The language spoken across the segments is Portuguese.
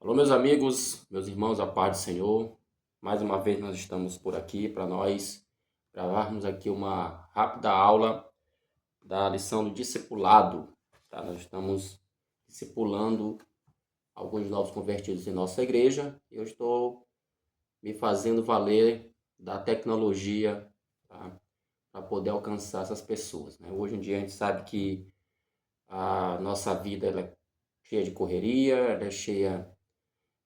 Alô, meus amigos, meus irmãos, a paz do Senhor. Mais uma vez nós estamos por aqui para nós gravarmos aqui uma rápida aula da lição do discipulado. Tá? Nós estamos discipulando alguns novos convertidos em nossa igreja e eu estou me fazendo valer da tecnologia, tá? Para poder alcançar essas pessoas, né? Hoje em dia a gente sabe que a nossa vida ela é cheia de correria, ela é cheia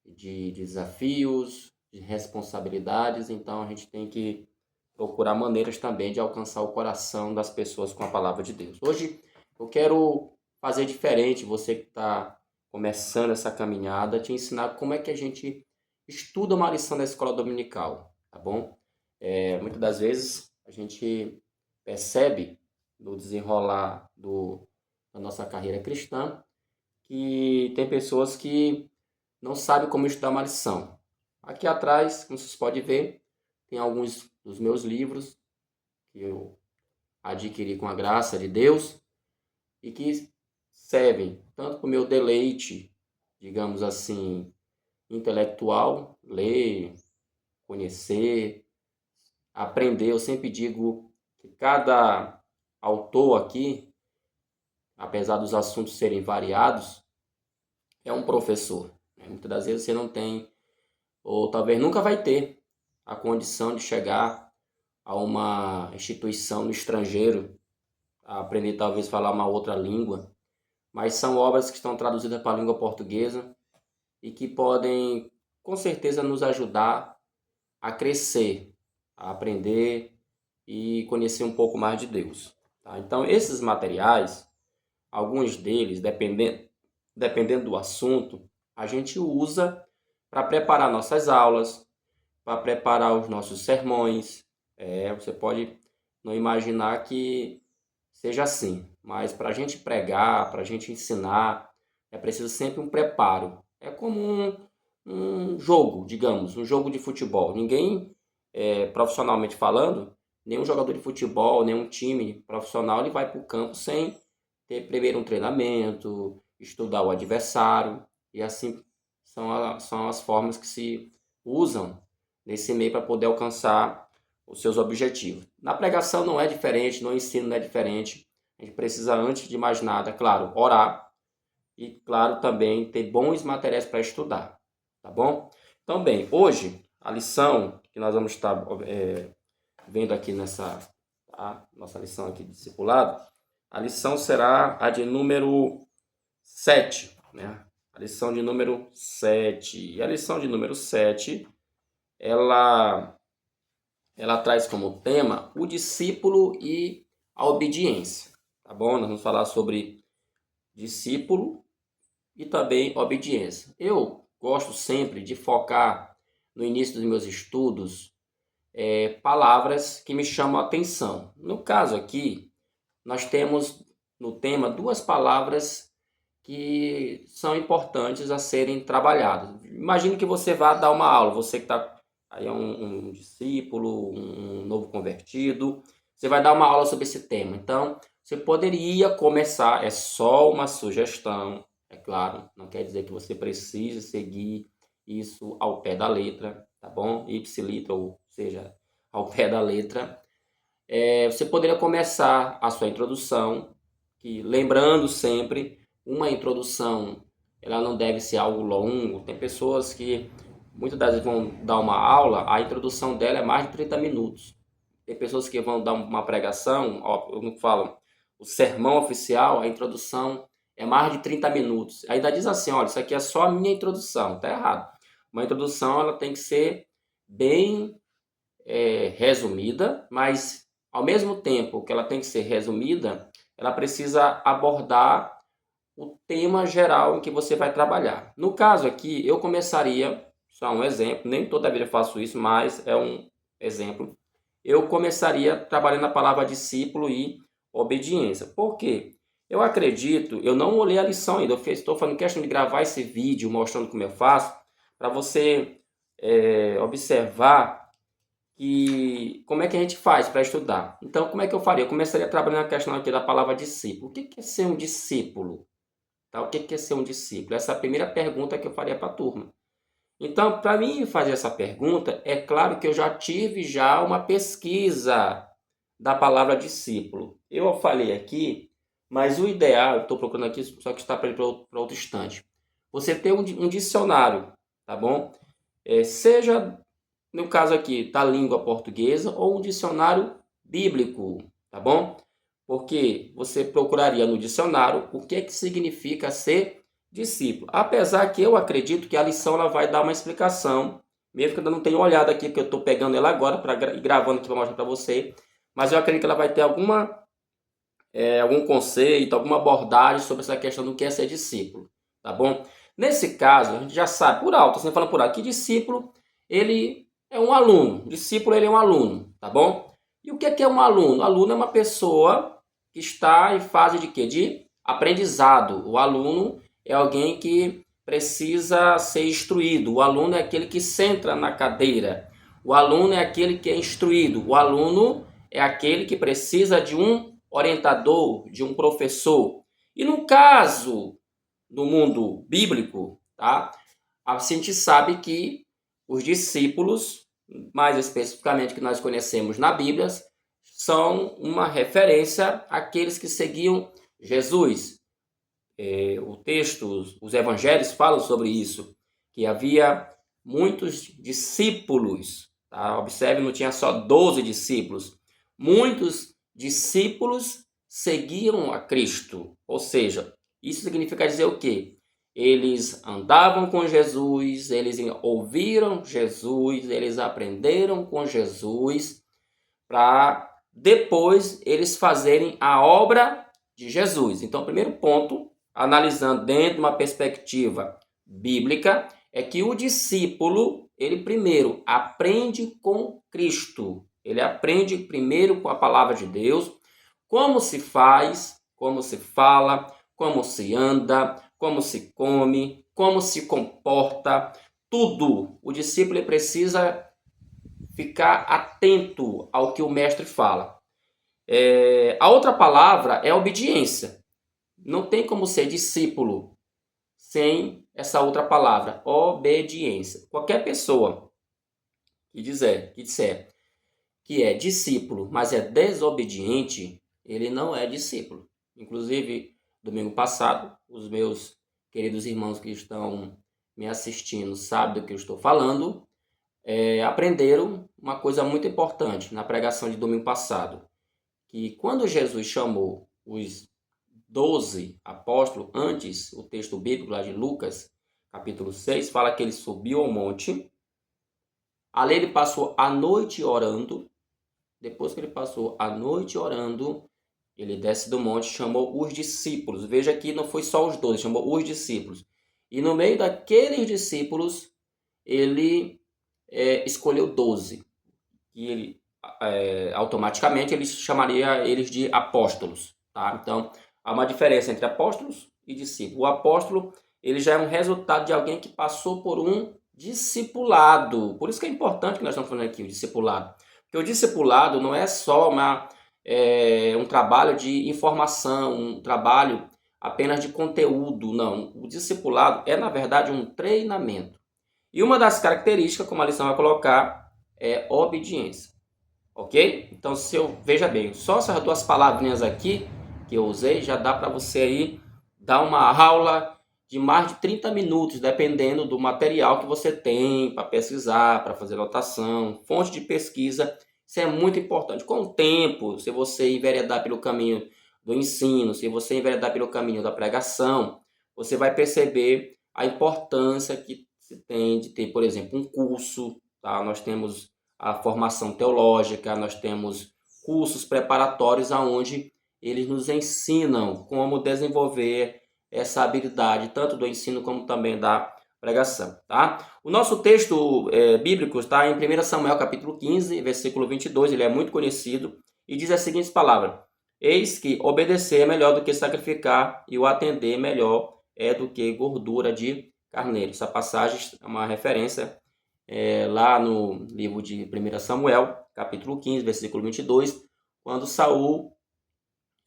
de desafios, de responsabilidades, então a gente tem que procurar maneiras também de alcançar o coração das pessoas com a palavra de Deus. Hoje eu quero fazer diferente, você que está começando essa caminhada, te ensinar como é que a gente estuda uma lição da escola dominical, tá bom? Muitas das vezes a gente percebe no desenrolar da nossa carreira cristã que tem pessoas que não sabem como estudar uma lição. Aqui atrás, como vocês podem ver, tem alguns dos meus livros que eu adquiri com a graça de Deus e que servem tanto para o meu deleite, digamos assim, intelectual, ler, conhecer, aprender. Eu sempre digo que cada autor aqui, apesar dos assuntos serem variados, é um professor. Muitas das vezes você não tem, ou talvez nunca vai ter, a condição de chegar a uma instituição no estrangeiro, a aprender talvez falar uma outra língua, mas são obras que estão traduzidas para a língua portuguesa e que podem, com certeza, nos ajudar a crescer, a aprender e conhecer um pouco mais de Deus. Tá? Então, esses materiais, alguns deles, dependendo do assunto, a gente usa para preparar nossas aulas, para preparar os nossos sermões. Você pode não imaginar que seja assim, mas para a gente pregar, para a gente ensinar, é preciso sempre um preparo. É como um jogo, digamos, um jogo de futebol. Ninguém, profissionalmente falando, nenhum jogador de futebol, nenhum time profissional, ele vai para o campo sem ter primeiro um treinamento, estudar o adversário, e assim são as formas que se usam nesse meio para poder alcançar os seus objetivos. Na pregação não é diferente, no ensino não é diferente. A gente precisa, antes de mais nada, claro, orar e, claro, também ter bons materiais para estudar, tá bom? Então, bem, hoje a lição que nós vamos estar vendo aqui nessa nossa lição aqui de discipulado, a lição será a de número 7, né? A lição de número 7. E a lição de número 7, ela ela traz como tema o discípulo e a obediência, tá bom? Nós vamos falar sobre discípulo e também obediência. Eu gosto sempre de focar no início dos meus estudos palavras que me chamam a atenção. No caso aqui, nós temos no tema duas palavras que são importantes a serem trabalhadas. Imagine que você vá dar uma aula, você que está aí é um discípulo, um novo convertido, você vai dar uma aula sobre esse tema. Então, você poderia começar, é só uma sugestão, é claro, não quer dizer que você precise seguir isso ao pé da letra, tá bom? Ipsiliter, ou seja, ao pé da letra. Você poderia começar a sua introdução, que lembrando sempre, uma introdução ela não deve ser algo longo. Tem pessoas que muitas das vezes vão dar uma aula, a introdução dela é mais de 30 minutos. Tem pessoas que vão dar uma pregação, ó, eu não falo, o sermão oficial, a introdução é mais de 30 minutos. Ainda diz assim, olha, isso aqui é só a minha introdução, tá errado. Uma introdução ela tem que ser bem resumida, mas ao mesmo tempo que ela tem que ser resumida, ela precisa abordar o tema geral em que você vai trabalhar. No caso aqui, eu começaria, só um exemplo, nem toda vida eu faço isso, mas é um exemplo. Eu começaria trabalhando a palavra discípulo e obediência. Por quê? Eu acredito, eu não olhei a lição ainda, estou fazendo questão de gravar esse vídeo mostrando como eu faço, para você observar e como é que a gente faz para estudar. Então, como é que eu faria? Eu começaria trabalhando a questão aqui da palavra discípulo. O que é ser um discípulo? Tá? O que é ser um discípulo? Essa é a primeira pergunta que eu faria para a turma. Então, para mim fazer essa pergunta, é claro que eu já tive uma pesquisa da palavra discípulo. Eu falei aqui, mas o ideal, estou procurando aqui, só que está para outro instante. Você ter um dicionário, tá bom? Seja, no caso aqui, da língua portuguesa ou um dicionário bíblico, tá bom? Porque você procuraria no dicionário o que significa ser discípulo. Apesar que eu acredito que a lição ela vai dar uma explicação, mesmo que eu ainda não tenha olhado aqui, porque eu estou pegando ela agora e gravando aqui para mostrar para você, mas eu acredito que ela vai ter algum conceito, alguma abordagem sobre essa questão do que é ser discípulo, tá bom? Nesse caso, a gente já sabe por alto, você fala por aqui, discípulo, ele é um aluno, discípulo ele é um aluno, tá bom? E o que é um aluno? Aluno é uma pessoa que está em fase de quê? De aprendizado. O aluno é alguém que precisa ser instruído. O aluno é aquele que senta na cadeira. O aluno é aquele que é instruído. O aluno é aquele que precisa de um orientador, de um professor. E no caso do mundo bíblico, tá? A gente sabe que os discípulos, mais especificamente que nós conhecemos na Bíblia, são uma referência àqueles que seguiam Jesus. O texto, os evangelhos falam sobre isso, que havia muitos discípulos, tá? Observe, não tinha só 12 discípulos. Muitos discípulos seguiam a Cristo, ou seja, isso significa dizer o quê? Eles andavam com Jesus, eles ouviram Jesus, eles aprenderam com Jesus, para depois eles fazerem a obra de Jesus. Então, o primeiro ponto, analisando dentro de uma perspectiva bíblica, é que o discípulo, ele primeiro aprende com Cristo. Ele aprende primeiro com a palavra de Deus, como se faz, como se fala, como se anda, como se come, como se comporta, tudo. O discípulo precisa ficar atento ao que o mestre fala. A outra palavra é obediência. Não tem como ser discípulo sem essa outra palavra, obediência. Qualquer pessoa que disser que é discípulo, mas é desobediente, ele não é discípulo. Inclusive, domingo passado, os meus queridos irmãos que estão me assistindo sabem do que eu estou falando, aprenderam uma coisa muito importante na pregação de domingo passado, que quando Jesus chamou os 12 apóstolos, antes o texto bíblico lá de Lucas, capítulo 6, fala que ele subiu ao monte, ali ele passou a noite orando, depois que ele passou a noite orando, ele desce do monte e chamou os discípulos. Veja que não foi só os 12, chamou os discípulos. E no meio daqueles discípulos, ele escolheu 12. E ele automaticamente ele chamaria eles de apóstolos. Tá? Então, há uma diferença entre apóstolos e discípulos. O apóstolo ele já é um resultado de alguém que passou por um discipulado. Por isso que é importante que nós estamos falando aqui, o discipulado. Porque o discipulado não é só um trabalho de informação, um trabalho apenas de conteúdo, não. O discipulado é, na verdade, um treinamento. E uma das características, como a lição vai colocar, é obediência. Ok? Então, veja bem, só essas duas palavrinhas aqui que eu usei, já dá para você aí dar uma aula de mais de 30 minutos, dependendo do material que você tem para pesquisar, para fazer anotação, fonte de pesquisa. Isso é muito importante. Com o tempo, se você enveredar pelo caminho do ensino, se você enveredar pelo caminho da pregação, você vai perceber a importância que se tem de ter, por exemplo, um curso. Tá? Nós temos a formação teológica, nós temos cursos preparatórios onde eles nos ensinam como desenvolver essa habilidade, tanto do ensino como também da pregação. Tá? O nosso texto bíblico está em 1 Samuel capítulo 15, versículo 22, ele é muito conhecido, e diz as seguintes palavras: eis que obedecer é melhor do que sacrificar, e o atender melhor é do que gordura de carneiro. Essa passagem é uma referência lá no livro de 1 Samuel, capítulo 15, versículo 22, quando Saul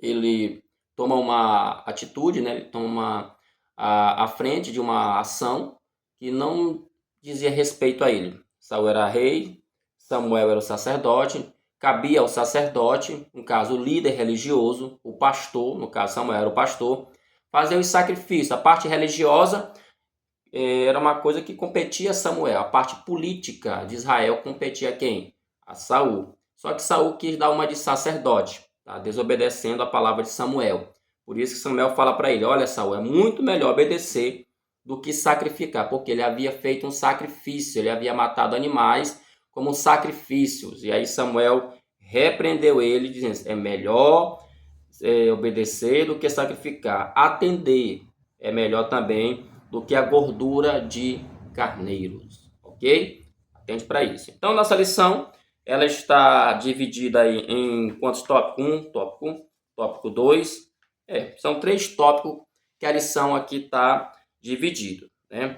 ele toma uma atitude, né? Ele toma à frente de uma ação que não dizia respeito a ele. Saul era rei, Samuel era o sacerdote, cabia ao sacerdote, no caso o líder religioso, o pastor, no caso Samuel era o pastor, fazer os sacrifícios. A parte religiosa era uma coisa que competia a Samuel. A parte política de Israel competia a quem? A Saul. Só que Saul quis dar uma de sacerdote, tá? Desobedecendo a palavra de Samuel. Por isso que Samuel fala para ele: olha, Saul, é muito melhor obedecer do que sacrificar, porque ele havia feito um sacrifício, ele havia matado animais como sacrifícios. E aí Samuel repreendeu ele, dizendo: é melhor obedecer do que sacrificar. Atender é melhor também do que a gordura de carneiros, ok? Atente para isso. Então, nossa lição, ela está dividida aí em quantos tópicos? Tópico 2. São 3 tópicos que a lição aqui está dividida, né?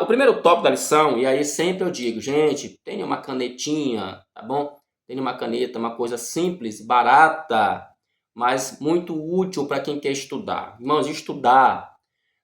O primeiro tópico da lição, e aí sempre eu digo, gente, tenha uma canetinha, tá bom? Tenha uma caneta, uma coisa simples, barata, mas muito útil para quem quer estudar. Irmãos, estudar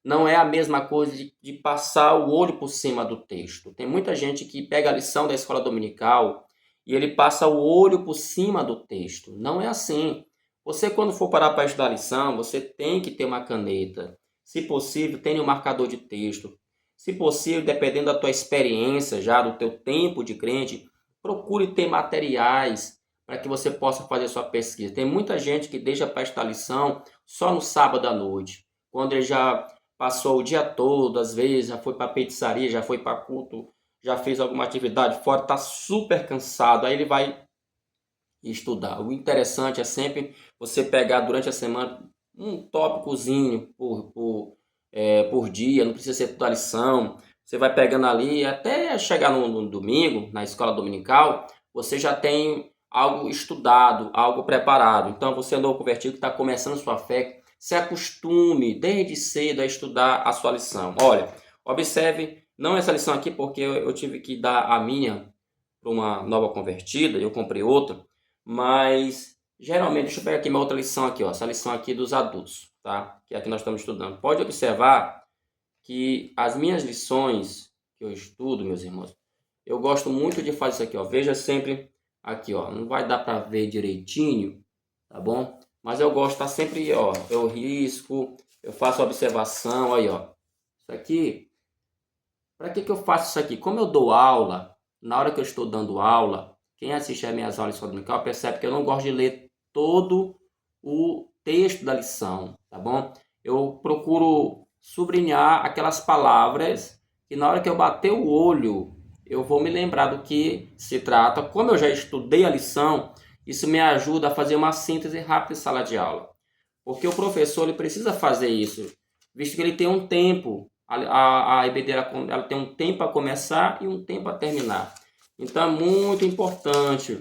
não é a mesma coisa de passar o olho por cima do texto. Tem muita gente que pega a lição da escola dominical e ele passa o olho por cima do texto. Não é assim. Você, quando for parar para estudar a lição, você tem que ter uma caneta. Se possível, tenha um marcador de texto. Se possível, dependendo da tua experiência já, do teu tempo de crente, procure ter materiais para que você possa fazer sua pesquisa. Tem muita gente que deixa para estudar a lição só no sábado à noite, quando ele já passou o dia todo, às vezes já foi para pizzaria, já foi para culto, já fez alguma atividade fora, está super cansado, aí ele vai estudar. O interessante é sempre você pegar durante a semana um tópicozinho por dia, não precisa ser toda a lição. Você vai pegando ali, até chegar no domingo, na escola dominical, você já tem algo estudado, algo preparado. Então, você é novo convertido que está começando sua fé, se acostume desde cedo a estudar a sua lição. Olha, observe, não essa lição aqui, porque eu tive que dar a minha para uma nova convertida, eu comprei outra, mas geralmente, deixa eu pegar aqui minha outra lição aqui, ó, essa lição aqui dos adultos, tá? Que é a que nós estamos estudando. Pode observar que as minhas lições que eu estudo, meus irmãos, eu gosto muito de fazer isso aqui, ó. Veja sempre aqui, ó. Não vai dar para ver direitinho, tá bom? Mas eu gosto de estar sempre, ó. Eu risco, eu faço observação, aí, ó. Isso aqui, para que eu faço isso aqui? Como eu dou aula, na hora que eu estou dando aula, quem assiste às minhas aulas dominical percebe que eu não gosto de ler todo o texto da lição, tá bom? Eu procuro sublinhar aquelas palavras que na hora que eu bater o olho, eu vou me lembrar do que se trata. Como eu já estudei a lição, isso me ajuda a fazer uma síntese rápida em sala de aula. Porque o professor ele precisa fazer isso, visto que ele tem um tempo. A EBD ela tem um tempo a começar e um tempo a terminar. Então é muito importante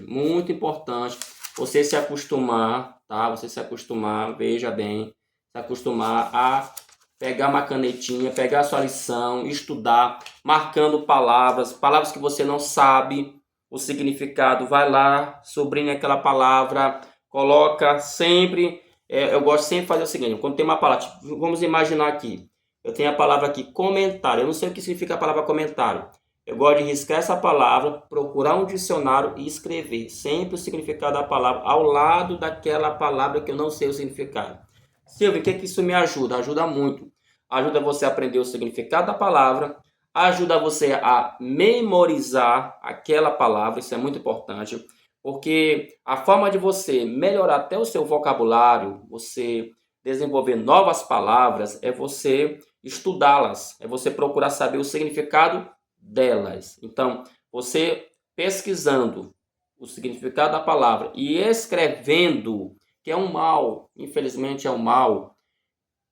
você se acostumar, tá? Você se acostumar, veja bem, se acostumar a pegar uma canetinha, pegar a sua lição, estudar, marcando palavras que você não sabe o significado, vai lá, sublinha aquela palavra, coloca sempre, eu gosto sempre de fazer o seguinte, quando tem uma palavra, tipo, vamos imaginar aqui, eu tenho a palavra aqui, comentário, eu não sei o que significa a palavra comentário, eu gosto de riscar essa palavra, procurar um dicionário e escrever sempre o significado da palavra ao lado daquela palavra que eu não sei o significado. Silvio, o que isso me ajuda? Ajuda muito. Ajuda você a aprender o significado da palavra, ajuda você a memorizar aquela palavra, isso é muito importante, porque a forma de você melhorar até o seu vocabulário, você desenvolver novas palavras, é você estudá-las, é você procurar saber o significado delas. Então, você pesquisando o significado da palavra e escrevendo, que é um mal, infelizmente é um mal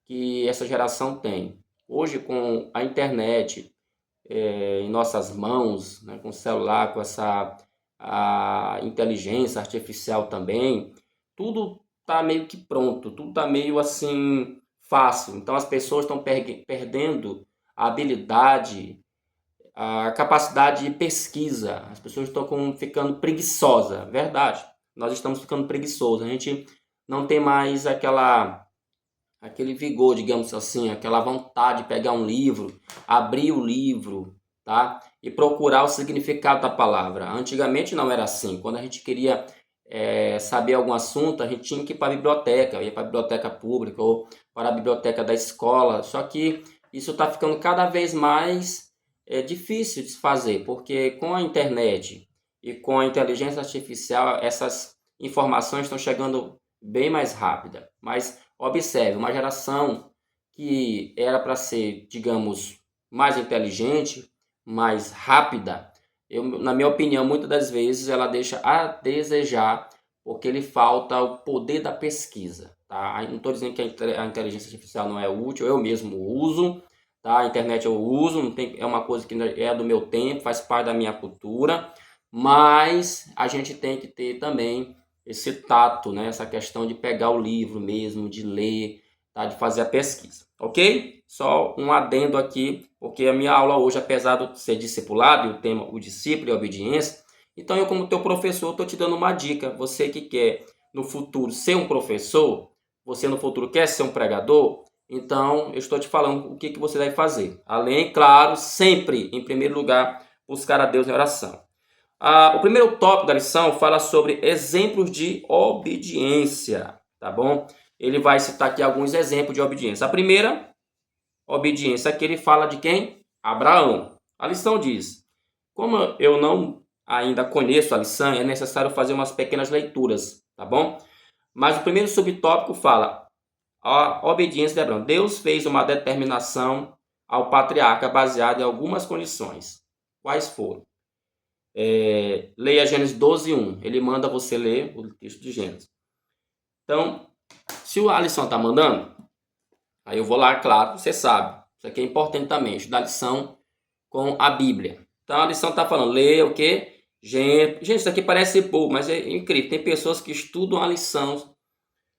que essa geração tem. Hoje, com a internet em nossas mãos, né, com o celular, com essa a inteligência artificial também, tudo está meio que pronto, tudo está meio assim fácil. Então, as pessoas estão perdendo a habilidade, a capacidade de pesquisa. As pessoas estão ficando preguiçosas, verdade. Nós estamos ficando preguiçosos. A gente não tem mais aquela aquele vigor, digamos assim, aquela vontade de pegar um livro, abrir o livro, tá? E procurar o significado da palavra. Antigamente não era assim. Quando a gente queria saber algum assunto, a gente tinha que ir para a biblioteca, ia para a biblioteca pública ou para a biblioteca da escola. Só que isso está ficando cada vez mais difícil de se fazer, porque com a internet e com a inteligência artificial, essas informações estão chegando bem mais rápida. Mas observe, uma geração que era para ser, digamos, mais inteligente, mais rápida, na minha opinião, muitas das vezes ela deixa a desejar, porque lhe falta o poder da pesquisa. Tá? Não estou dizendo que a inteligência artificial não é útil, eu mesmo uso, tá? A internet eu uso, não tem, é uma coisa que é do meu tempo, faz parte da minha cultura, mas a gente tem que ter também esse tato, né? Essa questão de pegar o livro mesmo, de ler, tá? De fazer a pesquisa, ok? Só um adendo aqui, porque a minha aula hoje, apesar de ser discipulado, e o tema o discípulo e a obediência, então eu como teu professor estou te dando uma dica. Você que quer no futuro ser um professor, você no futuro quer ser um pregador, então eu estou te falando o que você deve fazer. Além, claro, sempre, em primeiro lugar, buscar a Deus em oração. O primeiro tópico da lição fala sobre exemplos de obediência, tá bom? Ele vai citar aqui alguns exemplos de obediência. A primeira obediência aqui ele fala de quem? Abraão. A lição diz: como eu não ainda conheço a lição, é necessário fazer umas pequenas leituras, tá bom? Mas o primeiro subtópico fala a obediência de Abraão. Deus fez uma determinação ao patriarca baseada em algumas condições. Quais foram? Leia Gênesis 12:1. Ele manda você ler o texto de Gênesis. Então, se a lição está mandando, aí eu vou lá, claro, você sabe. Isso aqui é importante também, estudar a lição com a Bíblia. Então, a lição está falando, leia o quê? Gente, isso aqui parece pouco, mas é incrível. Tem pessoas que estudam a lição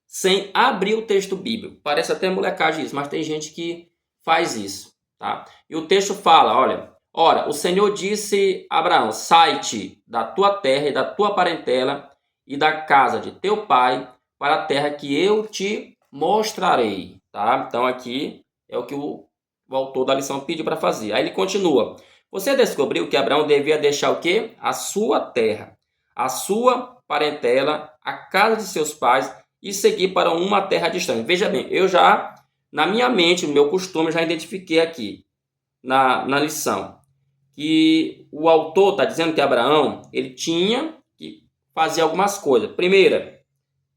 sem abrir o texto bíblico. Parece até molecagem isso, mas tem gente que faz isso, tá? E o texto fala, olha, ora, o Senhor disse a Abraão, sai-te da tua terra e da tua parentela e da casa de teu pai para a terra que eu te mostrarei, tá? Então aqui é o que o autor da lição pediu para fazer. Aí ele continua, você descobriu que Abraão devia deixar o quê? A sua terra, a sua parentela, a casa de seus pais e seguir para uma terra distante. Veja bem, eu já, na minha mente, no meu costume, já identifiquei aqui na lição que o autor está dizendo que Abraão ele tinha que fazer algumas coisas. Primeira,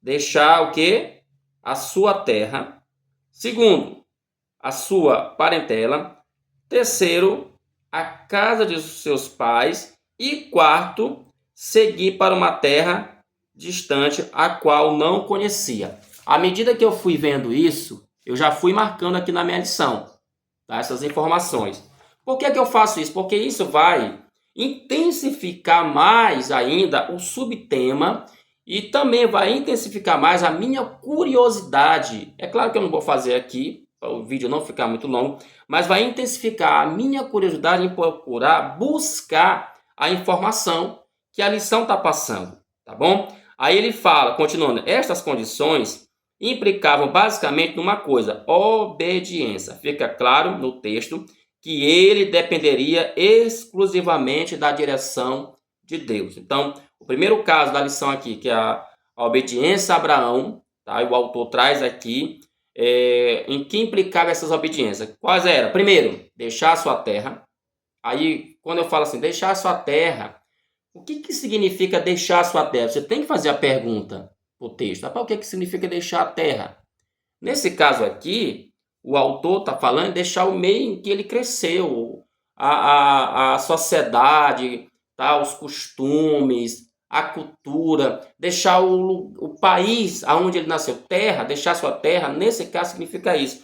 deixar o quê? A sua terra. Segundo, a sua parentela. Terceiro, a casa de seus pais. E quarto, seguir para uma terra distante, a qual não conhecia. À medida que eu fui vendo isso, eu já fui marcando aqui na minha lição, tá? Essas informações. Por que eu faço isso? Porque isso vai intensificar mais ainda o subtema e também vai intensificar mais a minha curiosidade. É claro que eu não vou fazer aqui, para o vídeo não ficar muito longo, mas vai intensificar a minha curiosidade em procurar buscar a informação que a lição está passando, tá bom? Aí ele fala, continuando, estas condições implicavam basicamente numa coisa, obediência. Fica claro no texto que ele dependeria exclusivamente da direção de Deus. Então, o primeiro caso da lição aqui, que é a obediência a Abraão, tá? E o autor traz aqui em que implicava essas obediências. Quais eram? Primeiro, deixar a sua terra. Aí, quando eu falo assim, deixar a sua terra, o que significa deixar a sua terra? Você tem que fazer a pergunta para o texto. O que significa deixar a terra? Nesse caso aqui, o autor está falando de deixar o meio em que ele cresceu, a sociedade, tá? Os costumes, a cultura, deixar o país onde ele nasceu, terra, deixar sua terra, nesse caso significa isso.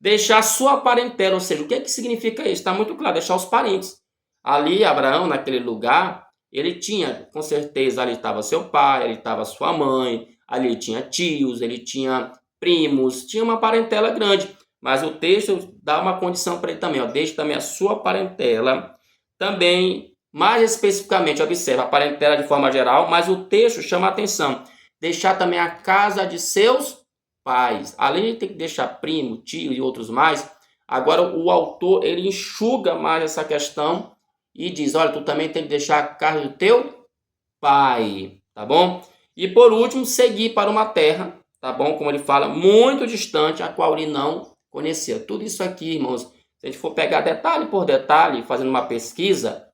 Deixar sua parentela, ou seja, o que significa isso? Está muito claro, deixar os parentes. Ali, Abraão, naquele lugar, ele tinha, com certeza, ali estava seu pai, ali estava sua mãe, ali ele tinha tios, ele tinha primos, tinha uma parentela grande. Mas o texto dá uma condição para ele também, ó, deixe também a sua parentela. Também, mais especificamente, observa a parentela de forma geral, mas o texto chama a atenção. Deixar também a casa de seus pais. Além de ter que deixar primo, tio e outros mais, agora o autor ele enxuga mais essa questão e diz, olha, tu também tem que deixar a casa do teu pai, tá bom? E por último, seguir para uma terra, tá bom? Como ele fala, muito distante, a qual ele não conhecia. Tudo isso aqui, irmãos, se a gente for pegar detalhe por detalhe, fazendo uma pesquisa,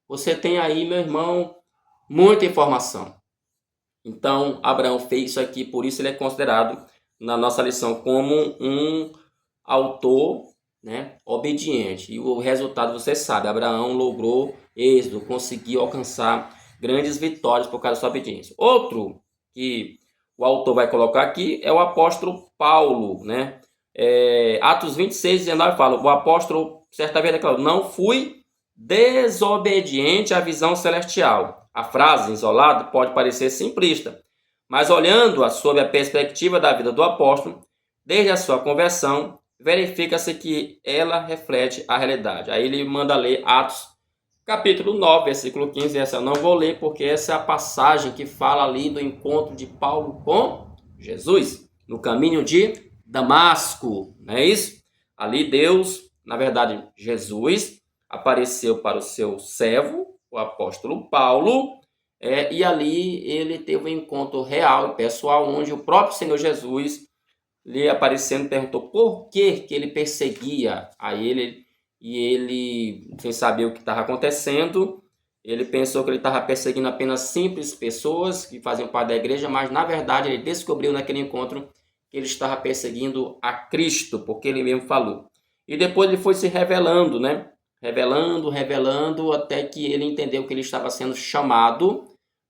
você tem aí, meu irmão, muita informação. Então, Abraão fez isso aqui, por isso ele é considerado, na nossa lição, como um autor, né, obediente. E o resultado, você sabe, Abraão logrou êxito, conseguiu alcançar grandes vitórias por causa da sua obediência. Outro que o autor vai colocar aqui é o apóstolo Paulo, né? Atos 26, 19 fala, o apóstolo certa vez declarou, não fui desobediente à visão celestial. A frase isolada pode parecer simplista, mas olhando-a sob a perspectiva da vida do apóstolo, desde a sua conversão, verifica-se que ela reflete a realidade. Aí ele manda ler Atos capítulo 9, versículo 15. Essa eu não vou ler porque essa é a passagem que fala ali do encontro de Paulo com Jesus, no caminho de Damasco, não é isso? Ali Deus, na verdade Jesus, apareceu para o seu servo, o apóstolo Paulo, e ali ele teve um encontro real e pessoal, onde o próprio Senhor Jesus lhe aparecendo perguntou por que ele perseguia a ele, e ele, sem saber o que estava acontecendo, ele pensou que ele estava perseguindo apenas simples pessoas que faziam parte da igreja, mas na verdade ele descobriu naquele encontro que ele estava perseguindo a Cristo, porque ele mesmo falou. E depois ele foi se revelando, né? Revelando, até que ele entendeu que ele estava sendo chamado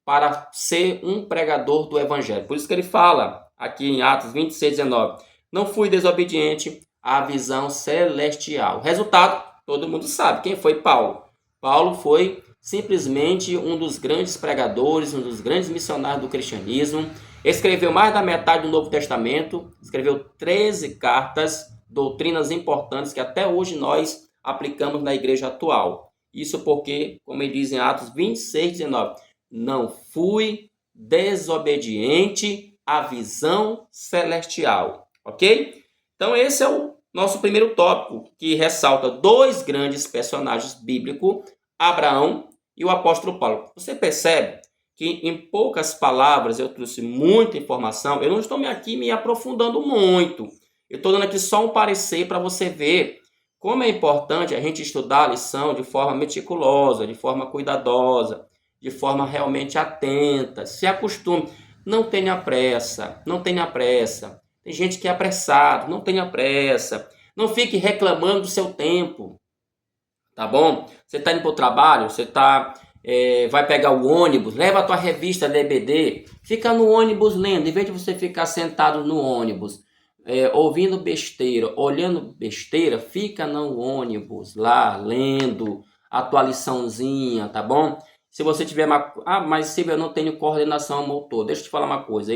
para ser um pregador do evangelho. Por isso que ele fala aqui em Atos 26, 19, não fui desobediente à visão celestial. Resultado, todo mundo sabe. Quem foi Paulo? Paulo foi simplesmente um dos grandes pregadores, um dos grandes missionários do cristianismo. Escreveu mais da metade do Novo Testamento, escreveu 13 cartas, doutrinas importantes que até hoje nós aplicamos na igreja atual. Isso porque, como ele diz em Atos 26, 19, não fui desobediente à visão celestial, ok? Então esse é o nosso primeiro tópico, que ressalta dois grandes personagens bíblicos, Abraão e o apóstolo Paulo. Você percebe que em poucas palavras eu trouxe muita informação, eu não estou aqui me aprofundando muito, eu estou dando aqui só um parecer para você ver como é importante a gente estudar a lição de forma meticulosa, de forma cuidadosa, de forma realmente atenta. Se acostume, não tenha pressa, não tenha pressa. Tem gente que é apressado, não tenha pressa. Não fique reclamando do seu tempo, tá bom? Você está indo para o trabalho, você vai pegar o ônibus, leva a tua revista DBD, fica no ônibus lendo, em vez de você ficar sentado no ônibus, ouvindo besteira, olhando besteira, fica no ônibus lá, lendo a tua liçãozinha, tá bom? Se você tiver mas se eu não tenho coordenação motor, deixa eu te falar uma coisa,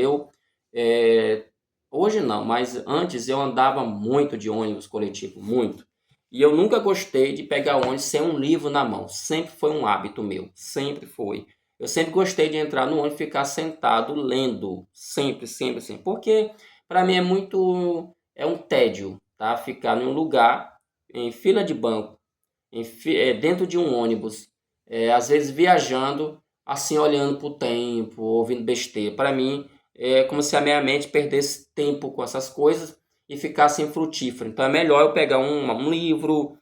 hoje não, mas antes eu andava muito de ônibus coletivo, muito. E eu nunca gostei de pegar ônibus sem um livro na mão. Sempre foi um hábito meu. Sempre foi. Eu sempre gostei de entrar no ônibus e ficar sentado lendo. Sempre, sempre, sempre. Porque para mim é um tédio, tá? Ficar em um lugar, em fila de banco, dentro de um ônibus, às vezes viajando, assim olhando para o tempo, ouvindo besteira. Para mim é como se a minha mente perdesse tempo com essas coisas e ficasse infrutífero. Então é melhor eu pegar um livro,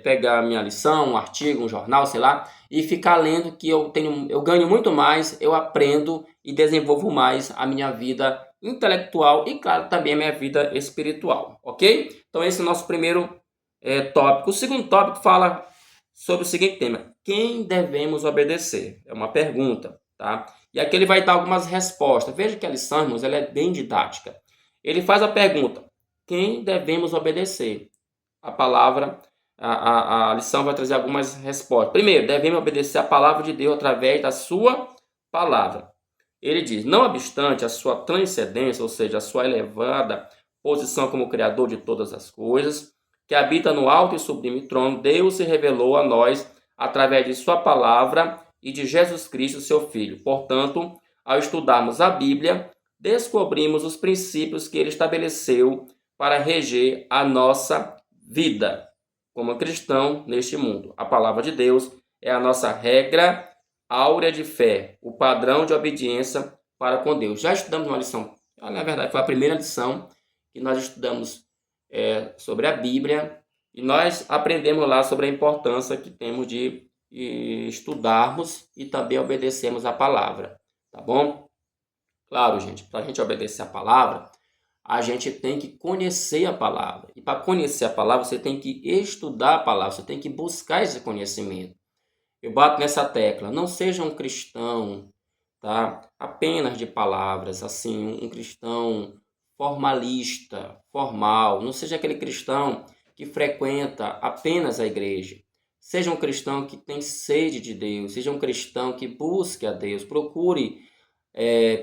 pegar a minha lição, um artigo, um jornal, sei lá, e ficar lendo, que eu ganho muito mais, eu aprendo e desenvolvo mais a minha vida intelectual e, claro, também a minha vida espiritual, ok? Então esse é o nosso primeiro tópico. O segundo tópico fala sobre o seguinte tema: quem devemos obedecer? É uma pergunta, tá? E aqui ele vai dar algumas respostas. Veja que a lição, irmãos, ela é bem didática. Ele faz a pergunta: quem devemos obedecer? A lição vai trazer algumas respostas. Primeiro, devemos obedecer a palavra de Deus através da sua palavra. Ele diz: não obstante a sua transcendência, ou seja, a sua elevada posição como Criador de todas as coisas, que habita no alto e sublime trono, Deus se revelou a nós através de sua palavra e de Jesus Cristo, seu Filho. Portanto, ao estudarmos a Bíblia, descobrimos os princípios que ele estabeleceu para reger a nossa vida como cristão neste mundo. A palavra de Deus é a nossa regra áurea de fé, o padrão de obediência para com Deus. Já estudamos uma lição, na verdade foi a primeira lição que nós estudamos sobre a Bíblia, e nós aprendemos lá sobre a importância que temos de estudarmos e também obedecermos a palavra, tá bom? Claro, gente, para a gente obedecer a palavra, a gente tem que conhecer a palavra. E para conhecer a palavra, você tem que estudar a palavra, você tem que buscar esse conhecimento. Eu bato nessa tecla, não seja um cristão, tá? Apenas de palavras, assim, um cristão formalista, formal. Não seja aquele cristão que frequenta apenas a igreja. Seja um cristão que tem sede de Deus, seja um cristão que busque a Deus, procure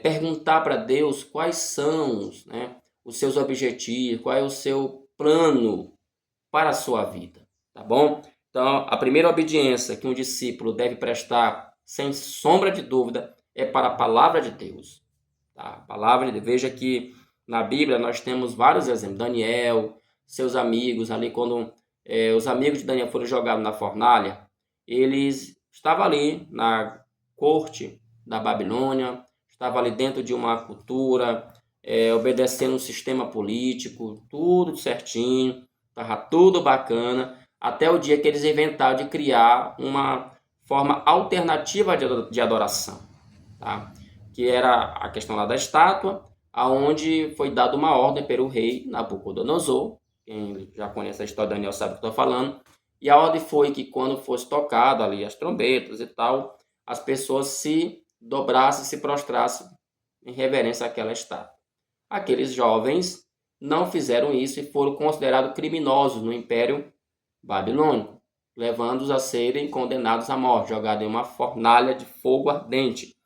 perguntar para Deus quais são, né, os seus objetivos, qual é o seu plano para a sua vida, tá bom? Então, a primeira obediência que um discípulo deve prestar, sem sombra de dúvida, é para a palavra de Deus. Tá? A palavra de Deus. Veja que na Bíblia nós temos vários exemplos. Daniel, seus amigos, ali quando os amigos de Daniel foram jogados na fornalha, eles estavam ali na corte da Babilônia, estavam ali dentro de uma cultura, obedecendo um sistema político, tudo certinho, estava tudo bacana, até o dia que eles inventaram de criar uma forma alternativa de adoração, tá? Que era a questão lá da estátua, aonde foi dada uma ordem pelo rei Nabucodonosor. Quem já conhece a história de Daniel sabe o que eu estou falando. E a ordem foi que quando fosse tocado ali as trombetas e tal, as pessoas se dobrassem, se prostrassem em reverência àquela estátua. Aqueles jovens não fizeram isso e foram considerados criminosos no Império Babilônico, levando-os a serem condenados à morte, jogados em uma fornalha de fogo ardente.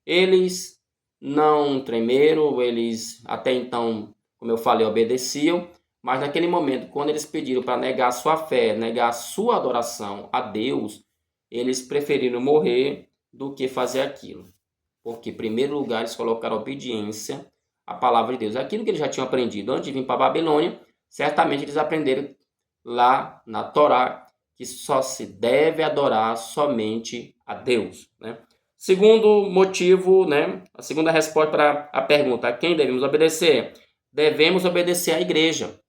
Eles não tremeram, eles até então, como eu falei, obedeciam, mas naquele momento, quando eles pediram para negar sua fé, negar sua adoração a Deus, eles preferiram morrer do que fazer aquilo. Porque, em primeiro lugar, eles colocaram obediência à palavra de Deus. Aquilo que eles já tinham aprendido antes de vir para a Babilônia, certamente eles aprenderam lá na Torá, que só se deve adorar somente a Deus, né? Segundo motivo, né? A segunda resposta para a pergunta: a quem devemos obedecer? Devemos obedecer à igreja.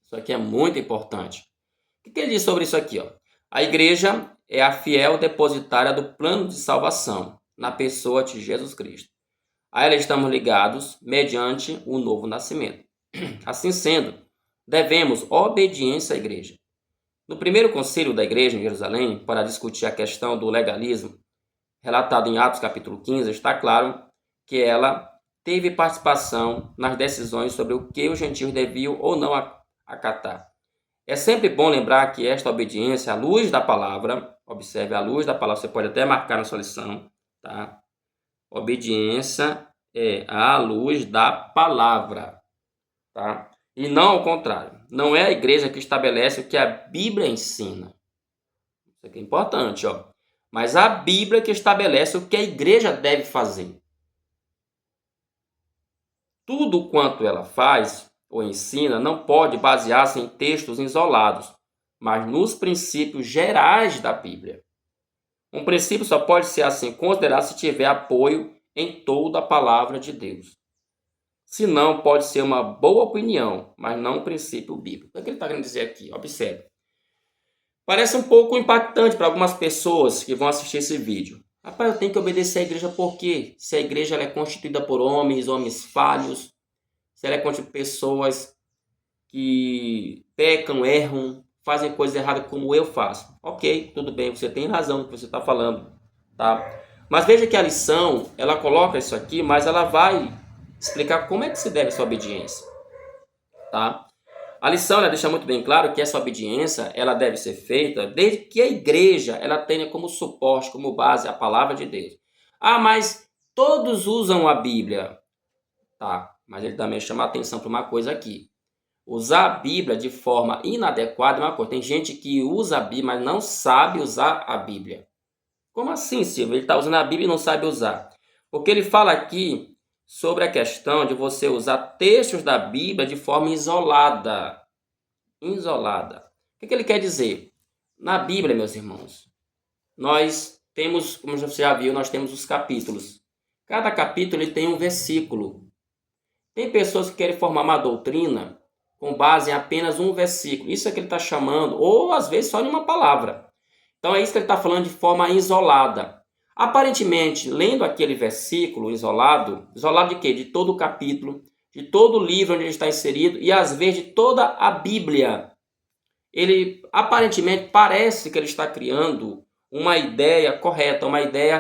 Isso aqui é muito importante. O que ele diz sobre isso aqui? Ó? A igreja é a fiel depositária do plano de salvação na pessoa de Jesus Cristo. A ela estamos ligados mediante o novo nascimento. Assim sendo, devemos obediência à igreja. No primeiro concílio da igreja em Jerusalém, para discutir a questão do legalismo, relatado em Atos capítulo 15, está claro que ela teve participação nas decisões sobre o que os gentios deviam ou não acatar. É sempre bom lembrar que esta obediência à luz da palavra, observe, à luz da palavra, você pode até marcar na sua lição, tá? Obediência é à luz da palavra, tá? E não ao contrário. Não é a igreja que estabelece o que a Bíblia ensina. Isso aqui é importante, ó. Mas a Bíblia que estabelece o que a igreja deve fazer. Tudo quanto ela faz ou ensina não pode basear-se em textos isolados, mas nos princípios gerais da Bíblia. Um princípio só pode ser assim considerado se tiver apoio em toda a palavra de Deus. Se não, pode ser uma boa opinião, mas não um princípio bíblico. O que ele está querendo dizer aqui? Observe. Parece um pouco impactante para algumas pessoas que vão assistir esse vídeo. Rapaz, eu tenho que obedecer à igreja por quê? Se a igreja ela é constituída por homens falhos, se ela é constituída por pessoas que pecam, erram, fazem coisas erradas como eu faço. Ok, tudo bem, você tem razão no que você está falando, tá? Mas veja que a lição, ela coloca isso aqui, mas ela vai explicar como é que se deve essa obediência, tá? A lição ela deixa muito bem claro que essa obediência ela deve ser feita desde que a igreja ela tenha como suporte, como base a palavra de Deus. Ah, mas todos usam a Bíblia, tá? Mas ele também chama a atenção para uma coisa aqui. Usar a Bíblia de forma inadequada é uma coisa. Tem gente que usa a Bíblia, mas não sabe usar a Bíblia. Como assim, Silvio? Ele está usando a Bíblia e não sabe usar. Porque ele fala aqui sobre a questão de você usar textos da Bíblia de forma isolada. Isolada. O que ele quer dizer? Na Bíblia, meus irmãos, nós temos, como você já viu, nós temos os capítulos. Cada capítulo ele tem um versículo. Tem pessoas que querem formar uma doutrina com base em apenas um versículo. Isso é que ele está chamando, ou às vezes só em uma palavra. Então é isso que ele está falando de forma isolada. Aparentemente, lendo aquele versículo isolado, isolado de quê? De todo o capítulo, de todo o livro onde ele está inserido e às vezes de toda a Bíblia. Ele aparentemente parece que ele está criando uma ideia correta, uma ideia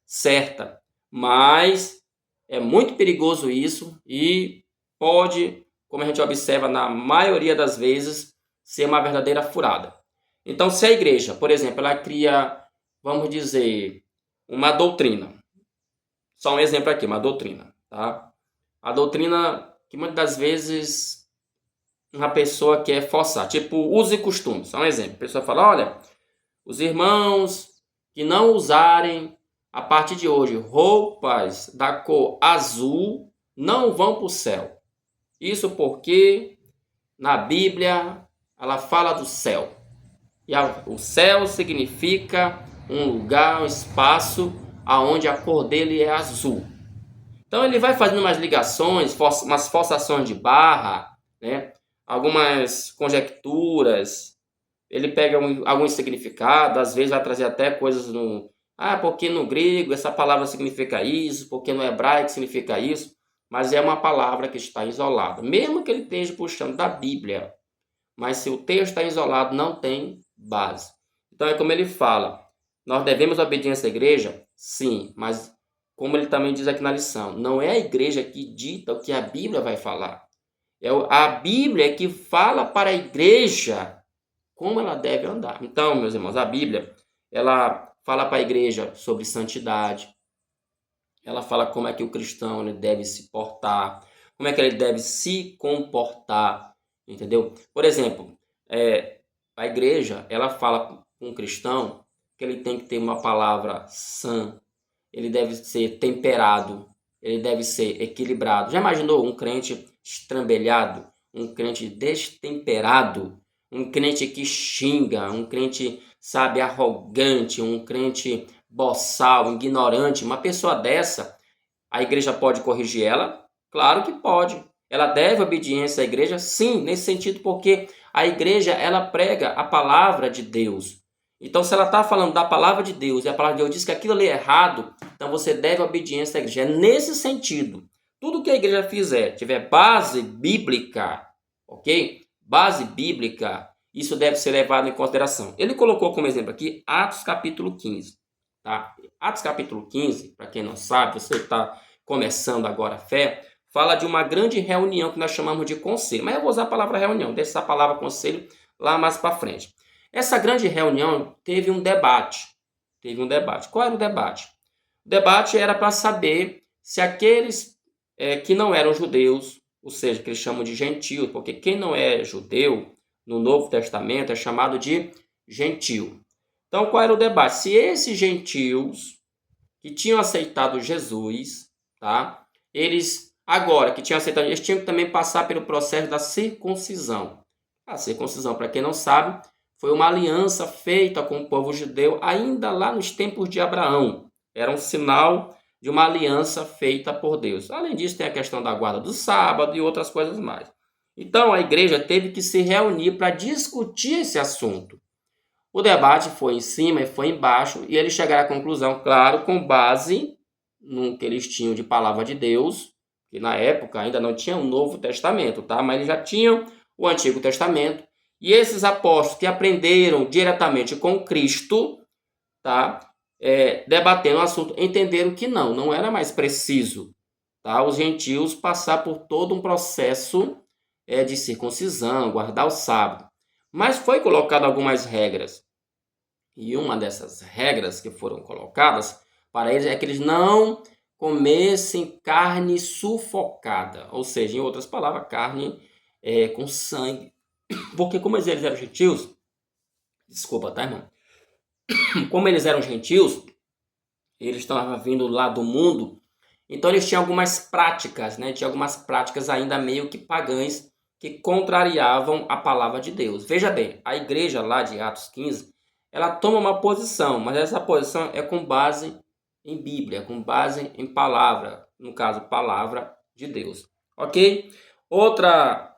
certa. Mas é muito perigoso isso e pode, como a gente observa na maioria das vezes, ser uma verdadeira furada. Então, se a igreja, por exemplo, ela cria, vamos dizer, uma doutrina. Só um exemplo aqui, uma doutrina, tá? A doutrina que muitas das vezes uma pessoa quer forçar, tipo uso e costume. Só um exemplo. A pessoa fala, olha, os irmãos que não usarem a partir de hoje roupas da cor azul não vão para o céu. Isso porque na Bíblia ela fala do céu. E o céu significa um lugar, um espaço aonde a cor dele é azul. Então ele vai fazendo umas ligações, umas forçações de barra, né? Algumas conjecturas. Ele pega algum significado, às vezes vai trazer até coisas no... porque no grego essa palavra significa isso, porque no hebraico significa isso. Mas é uma palavra que está isolada. Mesmo que ele esteja puxando da Bíblia. Mas se o texto está isolado, não tem base. Então é como ele fala, nós devemos obediência à igreja? Sim, mas como ele também diz aqui na lição, não é a igreja que dita o que a Bíblia vai falar. É a Bíblia que fala para a igreja como ela deve andar. Então, meus irmãos, a Bíblia, ela fala para a igreja sobre santidade, ela fala como é que o cristão ele deve se portar, como é que ele deve se comportar, entendeu? Por exemplo, a igreja, ela fala com um cristão que ele tem que ter uma palavra sã, ele deve ser temperado, ele deve ser equilibrado. Já imaginou um crente estrambelhado, um crente destemperado, um crente que xinga, um crente, sabe, arrogante, um crente boçal, ignorante? Uma pessoa dessa, a igreja pode corrigir ela? Claro que pode. Ela deve obediência à igreja? Sim, nesse sentido, porque a igreja ela prega a palavra de Deus. Então, se ela está falando da palavra de Deus e a palavra de Deus diz que aquilo ali é errado, então você deve obediência à igreja. É nesse sentido. Tudo que a igreja fizer, tiver base bíblica, ok? Base bíblica, isso deve ser levado em consideração. Ele colocou como exemplo aqui Atos capítulo 15. Tá? Atos capítulo 15, para quem não sabe, você está começando agora a fé, fala de uma grande reunião que nós chamamos de conselho. Mas eu vou usar a palavra reunião, deixa essa palavra conselho lá mais para frente. Essa grande reunião teve um debate. Qual era o debate? O debate era para saber se aqueles que não eram judeus, ou seja, que eles chamam de gentios, porque quem não é judeu no Novo Testamento é chamado de gentio. Então, qual era o debate? Se esses gentios que tinham aceitado Jesus, tá? Eles, agora que tinham aceitado, eles tinham que também passar pelo processo da circuncisão. A circuncisão, para quem não sabe, foi uma aliança feita com o povo judeu ainda lá nos tempos de Abraão. Era um sinal de uma aliança feita por Deus. Além disso, tem a questão da guarda do sábado e outras coisas mais. Então, a igreja teve que se reunir para discutir esse assunto. O debate foi em cima e foi embaixo, e eles chegaram à conclusão, claro, com base no que eles tinham de palavra de Deus, que na época ainda não tinha o Novo Testamento, tá? Mas eles já tinham o Antigo Testamento, e esses apóstolos que aprenderam diretamente com Cristo, tá? Debatendo o assunto, entenderam que não era mais preciso, tá? Os gentios passar por todo um processo de circuncisão, guardar o sábado. Mas foi colocado algumas regras. E uma dessas regras que foram colocadas para eles é que eles não comessem carne sufocada. Ou seja, em outras palavras, carne com sangue. Porque como eles eram gentios, desculpa, tá, irmão? Como eles eram gentios, eles estavam vindo lá do mundo Então eles tinham algumas práticas, né? Tinha algumas práticas ainda meio que pagãs que contrariavam a palavra de Deus. Veja bem, a igreja lá de Atos 15, ela toma uma posição, mas essa posição é com base em Bíblia, com base em palavra, no caso, palavra de Deus. Ok? Outra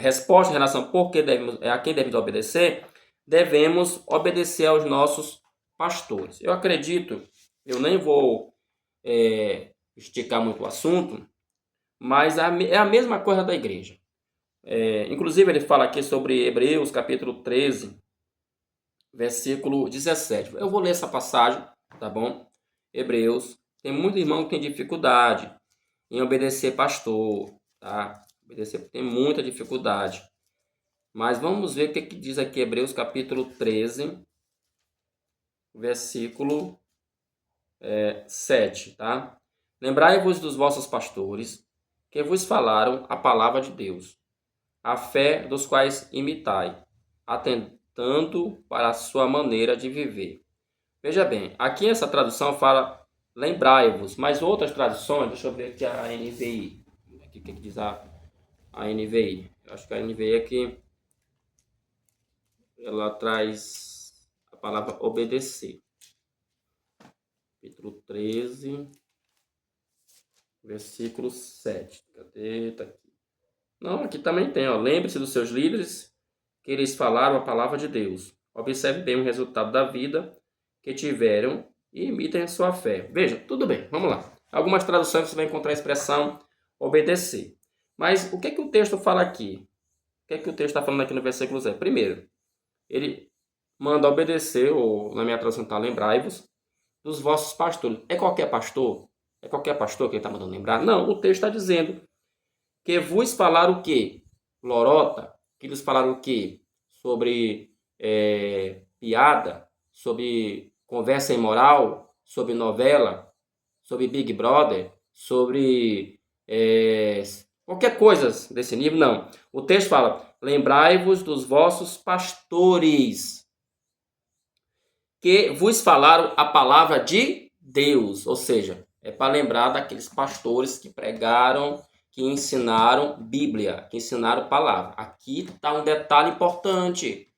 resposta em relação a a quem devemos obedecer, devemos obedecer aos nossos pastores. Eu acredito, eu nem vou esticar muito o assunto, mas é a mesma coisa da igreja. Inclusive ele fala aqui sobre Hebreus capítulo 13, versículo 17. Eu vou ler essa passagem, tá bom? Hebreus. Tem muito irmão que tem dificuldade em obedecer pastor, tá? Obedecer tem muita dificuldade. Mas vamos ver o que diz aqui Hebreus capítulo 13, versículo 7, tá? Lembrai-vos dos vossos pastores, que vos falaram a palavra de Deus, a fé dos quais imitai, atentando para a sua maneira de viver. Veja bem, aqui essa tradução fala lembrai-vos, mas outras traduções, deixa eu ver aqui a NVI, o que diz a NVI? Eu acho que a NVI aqui, ela traz a palavra obedecer. Capítulo 13, versículo 7. Cadê? Tá aqui. Não, aqui também tem, ó. Lembre-se dos seus líderes, que eles falaram a palavra de Deus. Observe bem o resultado da vida que tiveram e imitem a sua fé. Veja, tudo bem, vamos lá. Algumas traduções você vai encontrar a expressão obedecer. Mas o que o texto fala aqui? O que o texto está falando aqui no versículo 0? Primeiro, ele manda obedecer, ou na minha tradução está lembrai-vos, dos vossos pastores. É qualquer pastor? É qualquer pastor que ele está mandando lembrar? Não, o texto está dizendo que vos falaram o quê? Lorota? Que eles falaram o quê? Sobre piada? Sobre conversa imoral? Sobre novela? Sobre Big Brother? Sobre qualquer coisa desse nível? Não. O texto fala, lembrai-vos dos vossos pastores, que vos falaram a palavra de Deus. Ou seja, é para lembrar daqueles pastores que pregaram, que ensinaram Bíblia, que ensinaram palavra. Aqui está um detalhe importante.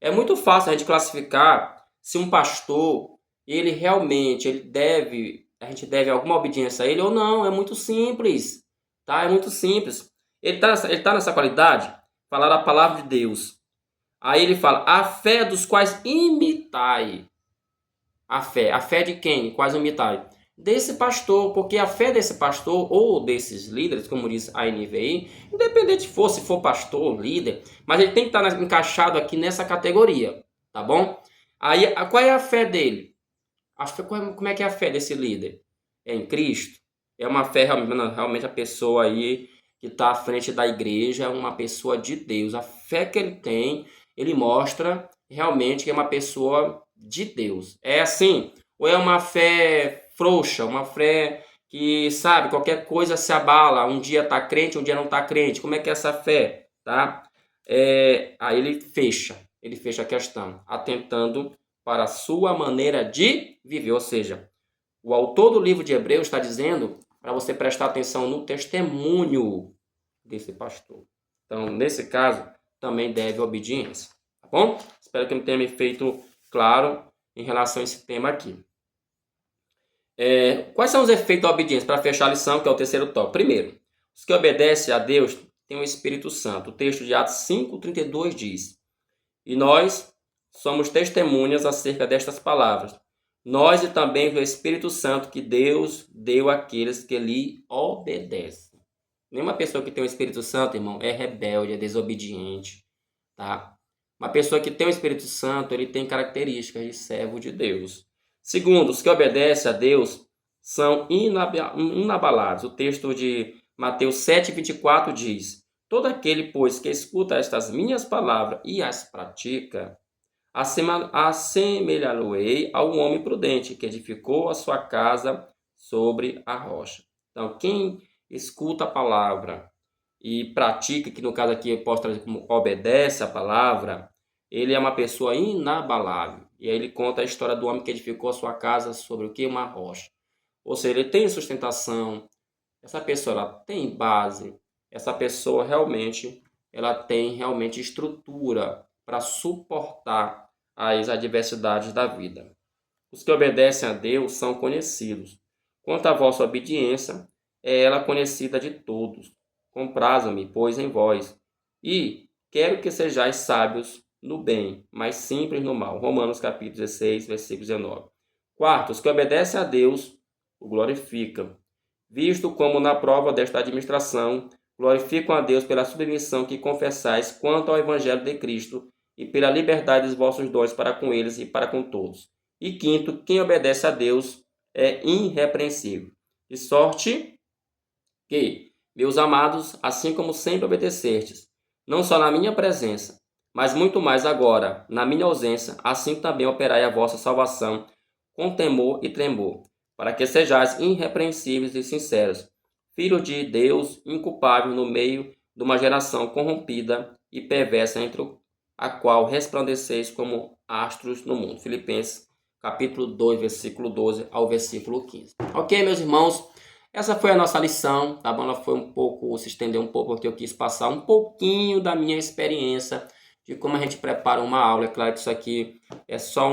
É muito fácil a gente classificar se um pastor, ele realmente, a gente deve alguma obediência a ele ou não. É muito simples, tá? É muito simples. Ele tá nessa qualidade, falar a palavra de Deus. Aí ele fala, a fé dos quais imitai. A fé de quem? Quais imitai? Desse pastor, porque a fé desse pastor ou desses líderes, como diz a NVI, independente se for pastor, líder, mas ele tem que estar encaixado aqui nessa categoria, tá bom? Aí, qual é a fé dele? Como é que é a fé desse líder? É em Cristo? É uma fé realmente a pessoa aí que está à frente da igreja, é uma pessoa de Deus. A fé que ele tem, ele mostra realmente que é uma pessoa de Deus. É assim? Ou é uma fé frouxa, uma fé que, sabe, qualquer coisa se abala, um dia tá crente, um dia não tá crente. Como é que é essa fé, tá? Aí ele fecha a questão, atentando para a sua maneira de viver. Ou seja, o autor do livro de Hebreus está dizendo para você prestar atenção no testemunho desse pastor. Então, nesse caso, também deve obediência. Tá bom? Espero que eu tenha me feito claro em relação a esse tema aqui. Quais são os efeitos da obediência? Para fechar a lição, que é o terceiro tópico. Primeiro, os que obedecem a Deus têm o Espírito Santo. O texto de Atos 5:32 diz: E nós somos testemunhas acerca destas palavras. Nós e também o Espírito Santo que Deus deu àqueles que lhe obedecem. Nenhuma pessoa que tem o Espírito Santo, irmão, é rebelde, é desobediente, tá? Uma pessoa que tem o Espírito Santo, ele tem características de servo de Deus. Segundo, os que obedecem a Deus são inabalados. O texto de Mateus 7:24 diz: Todo aquele, pois, que escuta estas minhas palavras e as pratica, assemelhá-lo-ei ao homem prudente que edificou a sua casa sobre a rocha. Então, quem escuta a palavra e pratica, que no caso aqui eu posso trazer como obedece a palavra, ele é uma pessoa inabalável. E aí ele conta a história do homem que edificou a sua casa sobre o que? Uma rocha. ou seja, ele tem sustentação, essa pessoa ela tem base, essa pessoa realmente ela tem realmente estrutura para suportar as adversidades da vida. Os que obedecem a Deus são conhecidos. Quanto à vossa obediência, é ela conhecida de todos. Compraza-me, pois, em vós. E quero que sejais sábios no bem, mas simples no mal. Romanos capítulo 16, versículo 19. Quarto, os que obedecem a Deus o glorificam. Visto como na prova desta administração, glorificam a Deus pela submissão que confessais quanto ao Evangelho de Cristo e pela liberdade dos vossos dons para com eles e para com todos. E quinto, quem obedece a Deus é irrepreensível. De sorte que, meus amados, assim como sempre obedecestes, não só na minha presença, mas muito mais agora, na minha ausência, assim também operai a vossa salvação com temor e tremor, para que sejais irrepreensíveis e sinceros, filhos de Deus inculpável no meio de uma geração corrompida e perversa, entre a qual resplandeceis como astros no mundo. Filipenses capítulo 2, versículo 12 ao versículo 15. Ok, meus irmãos? Essa foi a nossa lição, tá bom? Ela foi se estendeu um pouco, porque eu quis passar um pouquinho da minha experiência de como a gente prepara uma aula. É claro que isso aqui é só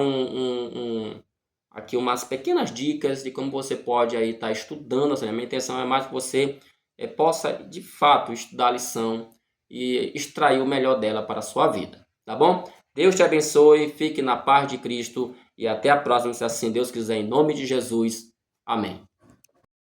aqui umas pequenas dicas de como você pode aí estar estudando. Assim, a minha intenção é mais que você possa, de fato, estudar a lição e extrair o melhor dela para a sua vida, tá bom? Deus te abençoe, fique na paz de Cristo e até a próxima, se assim Deus quiser, em nome de Jesus. Amém.